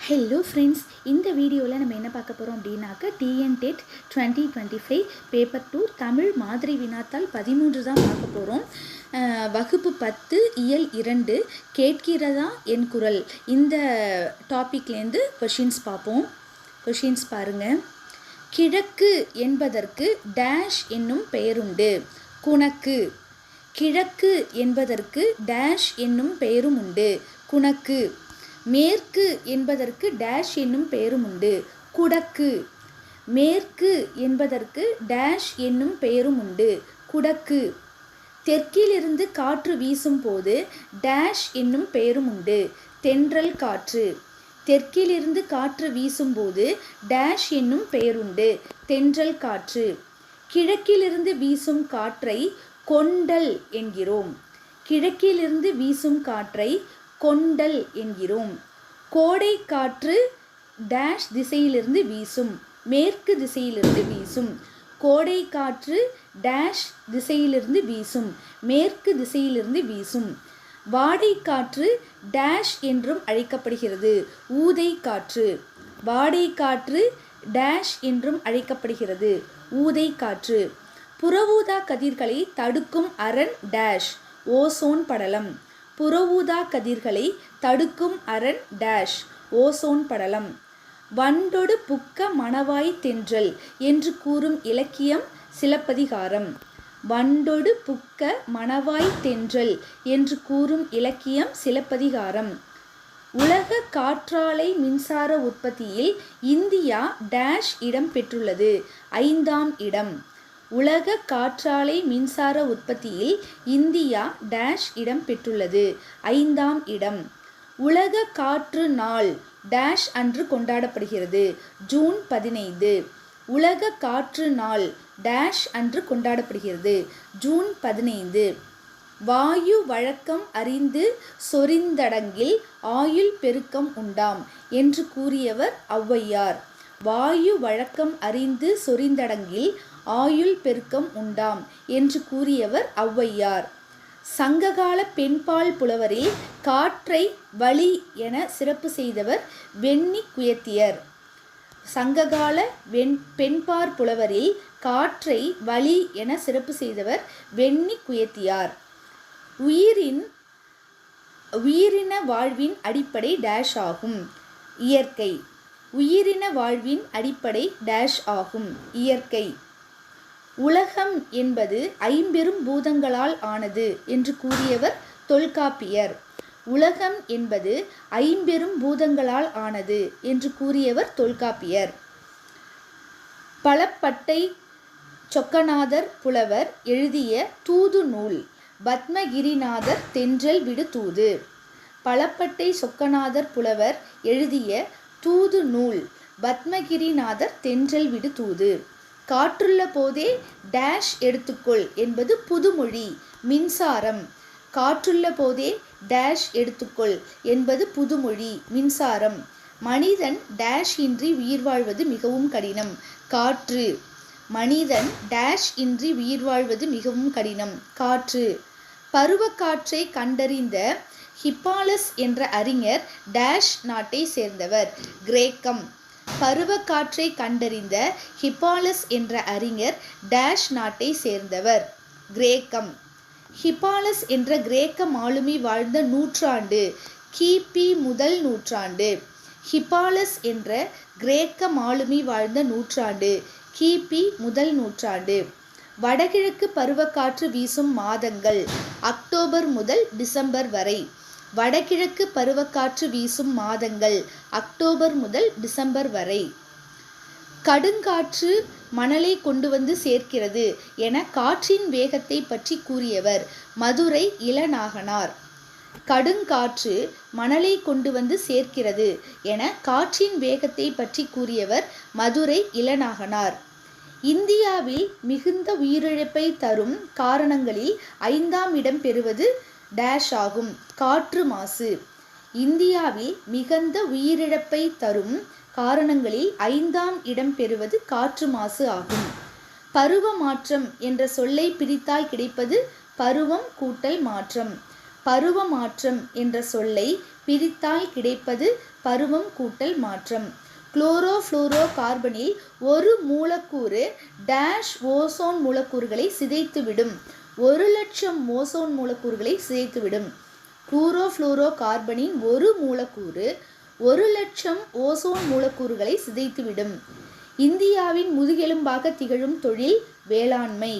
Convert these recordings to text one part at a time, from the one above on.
Hello friends, இந்த வீடியோவில் நம்ம என்ன பார்க்க போகிறோம் அப்படின்னாக்கா டிஎன்டெட் 2025 பேப்பர் 2 தமிழ் மாதிரி வினாத்தாள் 13 தான் பார்க்க போகிறோம். வகுப்பு 10 இயல் 2 கேட்கிறதா என் குரல் இந்த டாப்பிக்லேருந்து கொஷின்ஸ் பார்ப்போம். கொஷின்ஸ் பாருங்கள். கிழக்கு என்பதற்கு டேஷ் என்னும் பெயருண்டு. குணக்கு. கிழக்கு என்பதற்கு டேஷ் என்னும் பெயரும் உண்டு. குணக்கு. மேற்கு என்பதற்கு டேஷ் என்னும் பெயரும் உண்டு. குடக்கு. மேற்கு என்பதற்கு டேஷ் என்னும் பெயரும் உண்டு. குடக்கு. தெற்கிலிருந்து காற்று வீசும் போது டேஷ் என்னும் பெயரும் உண்டு. தென்றல் காற்று. தெற்கிலிருந்து காற்று வீசும்போது டேஷ் என்னும் பெயருண்டு. தென்றல் காற்று. கிழக்கிலிருந்து வீசும் காற்றை கொண்டல் என்கிறோம். கிழக்கிலிருந்து வீசும் காற்றை கொண்டல் என்கிறோம். கோடை காற்று டேஷ் திசையிலிருந்து வீசும். மேற்கு திசையிலிருந்து வீசும். கோடை காற்று டேஷ் திசையிலிருந்து வீசும். மேற்கு திசையிலிருந்து வீசும். வாடை காற்று டேஷ் என்றும் அழைக்கப்படுகிறது. ஊதை காற்று. வாடை காற்று டேஷ் என்றும் அழைக்கப்படுகிறது. ஊதை காற்று. புறஊதா கதிர்களை தடுக்கும் அரண் டேஷ். ஓசோன் படலம். புறஊதா கதிர்களை தடுக்கும் அரண் டேஷ். ஓசோன் படலம். வண்டொடு புக்க மணவாய் தென்றல் என்று கூறும் இலக்கியம் சிலப்பதிகாரம். வண்டொடு புக்க மணவாய் தென்றல் என்று கூறும் இலக்கியம் சிலப்பதிகாரம். உலக காற்றாலை மின்சார உற்பத்தியில் இந்தியா டேஷ் இடம் பெற்றுள்ளது. 5ஆம் இடம். உலக காற்றாலை மின்சார உற்பத்தியில் இந்தியா டேஷ் இடம் பெற்றுள்ளது. 5ஆம் இடம். உலக காற்று நாள் டேஷ் அன்று கொண்டாடப்படுகிறது. ஜூன் 15. உலக காற்று நாள் டேஷ் அன்று கொண்டாடப்படுகிறது. ஜூன் 15. வாயு வழக்கம் அறிந்து சொரிந்தடங்கில் ஆயுள் பெருக்கம் உண்டாம் என்று கூறியவர் ஔவையார். வாயு வழக்கம் அறிந்து சொரிந்தடங்கில் ஆயுள் பெருக்கம் உண்டாம் என்று கூறியவர் ஔவையார். சங்ககால பெண்பால் புலவரில் காற்றை வழி என சிறப்பு செய்தவர் வெண்ணி குயத்தியர். சங்ககால பெண்பார் புலவரில் காற்றை வழி என சிறப்பு செய்தவர் வெண்ணி குயத்தியார். உயிரின வாழ்வின் அடிப்படை டேஷ் ஆகும். இயற்கை. உயிரின வாழ்வின் அடிப்படை டேஷ் ஆகும். இயற்கை. உலகம் என்பது 5 பூதங்களால் ஆனது என்று கூறியவர் தொல்காப்பியர். உலகம் என்பது 5 பூதங்களால் ஆனது என்று கூறியவர் தொல்காப்பியர். பலப்பட்டை சொக்கநாதர் புலவர் எழுதிய தூது நூல். பத்மகிரிநாதர் தென்றல் விடு தூது. பலப்பட்டை சொக்கநாதர் புலவர் எழுதிய தூது நூல். பத்மகிரிநாதர் தென்றல் விடு தூது. காற்றுள்ள போதே டேஷ் எடுத்துக்கொள் என்பது புதுமொழி. மின்சாரம். காற்றுள்ள போதே டேஷ் எடுத்துக்கொள் என்பது புதுமொழி. மின்சாரம். மனிதன் டேஷ் இன்றி உயிர் வாழ்வது மிகவும் கடினம். காற்று. மனிதன் டேஷ் இன்றி உயிர் வாழ்வது மிகவும் கடினம். காற்று. பருவக்காற்றை கண்டறிந்த ஹிப்பாலஸ் என்ற அறிஞர் டேஷ் நாட்டை சேர்ந்தவர். கிரேக்கம். பருவக்காற்றை கண்டறிந்த ஹிப்பாலஸ் என்ற அறிஞர் டேஷ் நாட்டை சேர்ந்தவர். கிரேக்கம். ஹிப்பாலஸ் என்ற கிரேக்க மாலுமி வாழ்ந்த நூற்றாண்டு கிபி முதல் நூற்றாண்டு. ஹிப்பாலஸ் என்ற கிரேக்க மாலுமி வாழ்ந்த நூற்றாண்டு கிபி முதல் நூற்றாண்டு. வடகிழக்கு பருவக்காற்று வீசும் மாதங்கள் அக்டோபர் முதல் டிசம்பர் வரை. வடகிழக்கு பருவக்காற்று வீசும் மாதங்கள் அக்டோபர் முதல் டிசம்பர் வரை. கடுங்காற்று மணலை கொண்டு வந்து சேர்க்கிறது என காற்றின் வேகத்தை பற்றி கூறியவர் மதுரை இளநாகனார். கடுங்காற்று மணலை கொண்டு வந்து சேர்க்கிறது என காற்றின் வேகத்தை பற்றி கூறியவர் மதுரை இளநாகனார். இந்தியாவில் மிகுந்த உயிரிழப்பை தரும் காரணங்களில் 5ஆம் இடம் பெறுவது டேஷ் ஆகும். காற்று மாசு. இந்தியாவில் மிகுந்த உயிரிழப்பை தரும் காரணங்களில் 5ஆம் இடம் பெறுவது காற்று மாசு ஆகும். பருவ மாற்றம் என்ற சொல்லை பிரித்தால் கிடைப்பது பருவம் கூட்டல் மாற்றம். பருவ மாற்றம் என்ற சொல்லை பிரித்தால் கிடைப்பது பருவம் கூட்டல் மாற்றம். குளோரோஃப்ளூரோ கார்பனில் ஒரு மூலக்கூறு டேஷ் ஓசோன் மூலக்கூறுகளை சிதைத்துவிடும். 1,00,000 ஓசோன் மூலக்கூறுகளை சிதைத்துவிடும். குளோரோஃப்ளூரோ கார்பனின் ஒரு மூலக்கூறு 1,00,000 ஓசோன் மூலக்கூறுகளை சிதைத்துவிடும். இந்தியாவின் முதுகெலும்பாக திகழும் தொழில் வேளாண்மை.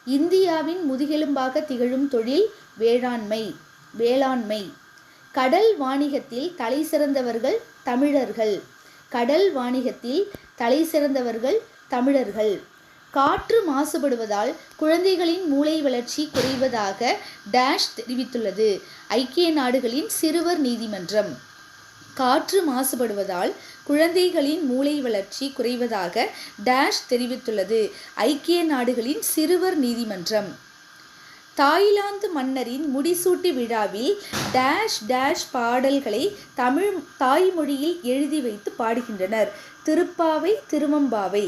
இந்தியாவின் முதுகெலும்பாக திகழும் தொழில் வேளாண்மை. கடல் வாணிகத்தில் தலைசிறந்தவர்கள் தமிழர்கள். கடல் வாணிகத்தில் தலைசிறந்தவர்கள் தமிழர்கள். காற்று மாசுபடுவதால் குழந்தைகளின் மூளை வளர்ச்சி குறைவதாக டேஷ் தெரிவித்துள்ளது. ஐக்கிய நாடுகளின் சிறுவர் நீதிமன்றம். காற்று மாசுபடுவதால் குழந்தைகளின் மூளை வளர்ச்சி குறைவதாக டேஷ் தெரிவித்துள்ளது. ஐக்கிய நாடுகளின் சிறுவர் நீதிமன்றம். தாய்லாந்து மன்னரின் முடிசூட்டு விழாவில் டேஷ் டேஷ் பாடல்களை தமிழ் தாய்மொழியில் எழுதி வைத்து பாடுகின்றனர். திருப்பாவை திருவெம்பாவை.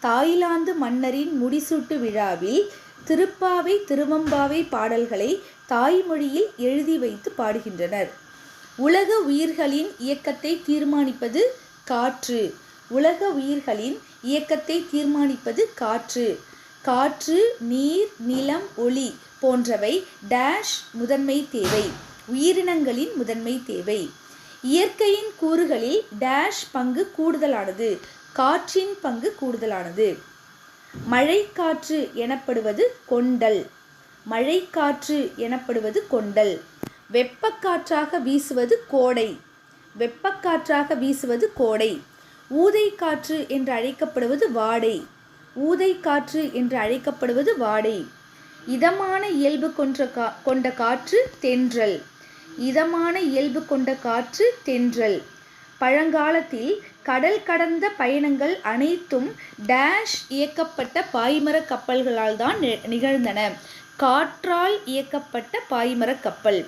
தாய்லாந்து மன்னரின் முடிசூட்டு விழாவில் திருப்பாவை திருவெம்பாவை பாடல்களை தாய்மொழியில் எழுதி வைத்து பாடுகின்றனர். உலக உயிர்களின் இயக்கத்தை தீர்மானிப்பது காற்று. உலக உயிர்களின் இயக்கத்தை தீர்மானிப்பது காற்று. காற்று, நீர், நிலம், ஒளி போன்றவை டேஷ் முதன்மை தேவை. உயிரினங்களின் முதன்மை தேவை. இயற்கையின் கூறுகளில் டேஷ் பங்கு கூடுதலானது. காற்றின் பங்கு கூடுதலானது. மழைக்காற்று எனப்படுவது கொண்டல். மழைக்காற்று எனப்படுவது கொண்டல். வெப்பக்காற்றாக வீசுவது கோடை. வெப்பக்காற்றாக வீசுவது கோடை. ஊதைக்காற்று என்று அழைக்கப்படுவது வாடை. ஊதைக்காற்று என்று அழைக்கப்படுவது வாடை. இதமான இயல்பு கொண்ட காற்று தென்றல். இதமான இயல்பு கொண்ட காற்று தென்றல். பழங்காலத்தில் கடல் கடந்த பயணங்கள் அனைத்தும் டேஷ் இயக்கப்பட்ட பாய்மர கப்பல்களால் தான் நிகழ்ந்தன. காற்றால் இயக்கப்பட்ட பாய்மர கப்பல்.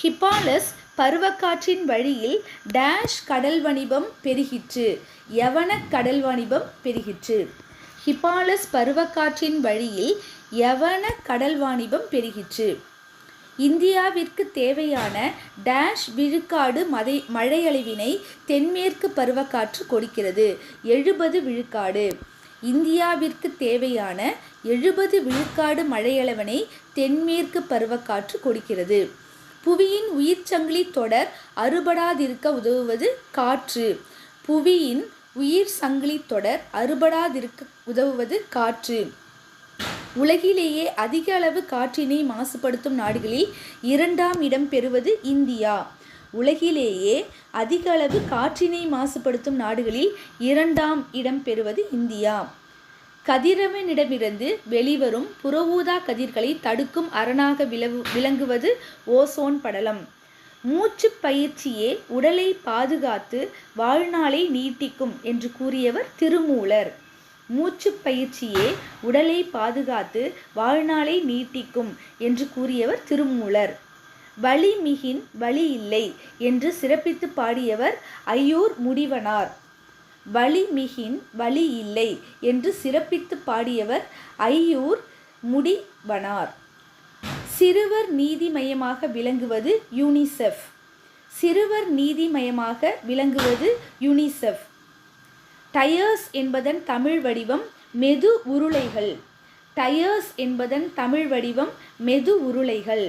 ஹிப்பாலஸ் பருவக்காற்றின் வழியில் டேஷ் கடல் வாணிபம் பெருகிற்று. யவன கடல் வாணிபம் பெருகிற்று. ஹிப்பாலஸ் பருவக்காற்றின் வழியில் யவன கடல் வாணிபம் பெருகிற்று. இந்தியாவிற்கு தேவையான டேஷ் விழுக்காடு மழையளவினை தென்மேற்கு பருவக்காற்று கொடுக்கிறது. 70 விழுக்காடு. இந்தியாவிற்கு தேவையான 70 விழுக்காடு மழையளவினை தென்மேற்கு பருவக்காற்று கொடுக்கிறது. புவியின் உயிர்ச்சங்கிலி தொடர் அறுபடாதிருக்க உதவுவது காற்று. புவியின் உயிர் சங்கிலி தொடர் அறுபடாதிருக்க உதவுவது காற்று. உலகிலேயே அதிக அளவு காற்றினை மாசுபடுத்தும் நாடுகளில் 2ஆம் இடம் பெறுவது இந்தியா. உலகிலேயே அதிக அளவு காற்றினை மாசுபடுத்தும் நாடுகளில் 2ஆம் இடம் பெறுவது இந்தியா. கதிரவனிடமிருந்து வெளிவரும் புறஊதா கதிர்களை தடுக்கும் அரணாக விளங்குவது ஓசோன் படலம். மூச்சு பயிற்சியே உடலை பாதுகாத்து வாழ்நாளை நீட்டிக்கும் என்று கூறியவர் திருமூலர். மூச்சு பயிற்சியே உடலை பாதுகாத்து வாழ்நாளை நீட்டிக்கும் என்று கூறியவர் திருமூலர். வலி மிகின் வலி இல்லை என்று சிறப்பித்து பாடியவர் ஐயூர் முடிவனார். வலி மிகின் வலி இல்லை என்று சிறப்பித்து பாடியவர் ஐயூர் முடிவனார். சிறுவர் நீதி மையமாக விளங்குவது யூனிசெஃப். சிறுவர் நீதி மையமாக விளங்குவது யூனிசெஃப். டயர்ஸ் என்பதன் தமிழ் வடிவம் மெது உருளைகள். டயர்ஸ் என்பதன் தமிழ் வடிவம் மெது உருளைகள்.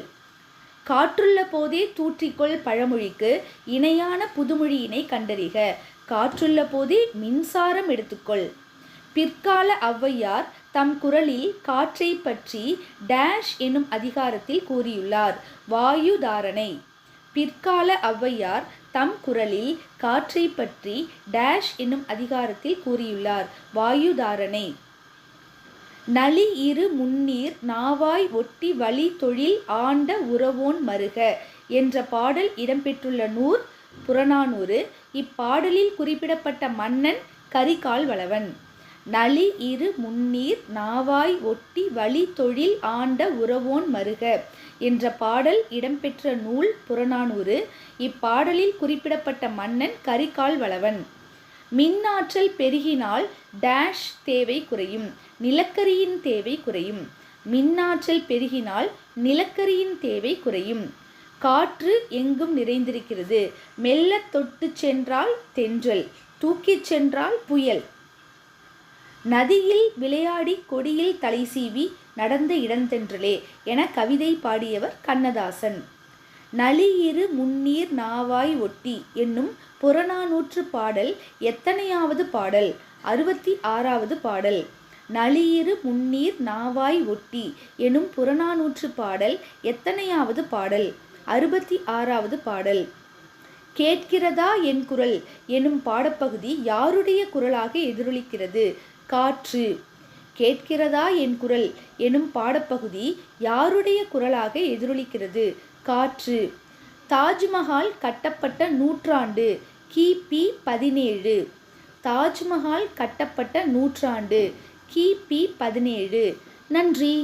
காற்றுள்ள போதே தூற்றிக்கொள் பழமொழிக்கு இணையான புதுமொழியினை கண்டறிக. காற்றுள்ள போதே மின்சாரம் எடுத்துக்கொள். பிற்கால ஔவையார் தம் குறளில் காற்றை பற்றி டேஷ் என்னும் அதிகாரத்தில் கூறியுள்ளார். வாயு தாரணை. பிற்கால ஔவையார் தம் குறளில் காற்றை பற்றி டேஷ் என்னும் அதிகாரத்தில் கூறியுள்ளார். வாயு தாரணை. நளி இரு முன்னீர் நாவாய் ஒட்டி வழி தொழில் ஆண்ட உறவோன் மருக என்ற பாடல் இடம்பெற்றுள்ள நூல் புறநானூறு. இப்பாடலில் குறிப்பிடப்பட்ட மன்னன் கரிகால் வளவன். நளி இரு முன்னீர் நாவாய் ஒட்டி வழி தொழில் ஆண்ட உறவோன் மருக என்ற பாடல் இடம்பெற்ற நூல் புறநானூறு. இப்பாடலில் குறிப்பிடப்பட்ட மன்னன் கரிகால் வளவன். மின்னாற்றல் பெருகினால் டேஷ் தேவை குறையும். நிலக்கரியின் தேவை குறையும். மின்னாற்றல் பெருகினால் நிலக்கரியின் தேவை குறையும். காற்று எங்கும் நிறைந்திருக்கிறது. மெல்ல தொட்டு சென்றால் தென்றல், தூக்கிச் சென்றால் புயல். நதியில் விளையாடி கொடியில் தலை சீவி நடந்த இடந்தென்றலே என கவிதை பாடியவர் கண்ணதாசன். நளியிரு முன்னீர் நாவாய் ஒட்டி என்னும் புறநானூற்று பாடல் எத்தனையாவது பாடல்? 66வது பாடல். நளியிரு முன்னீர் நாவாய் ஒட்டி எனும் புறநானூற்று பாடல் எத்தனையாவது பாடல்? 66வது பாடல். கேட்கிறதா என் குரல் எனும் பாடப்பகுதி யாருடைய குரலாக எதிரொலிக்கிறது? காற்று. கேட்கிறதா என் குரல் எனும் பாடப்பகுதி யாருடைய குரலாக எதிரொலிக்கிறது? காற்று. தாஜ்மஹால் கட்டப்பட்ட நூற்றாண்டு கிபி 17. தாஜ்மஹால் கட்டப்பட்ட நூற்றாண்டு கிபி 17. நன்றி.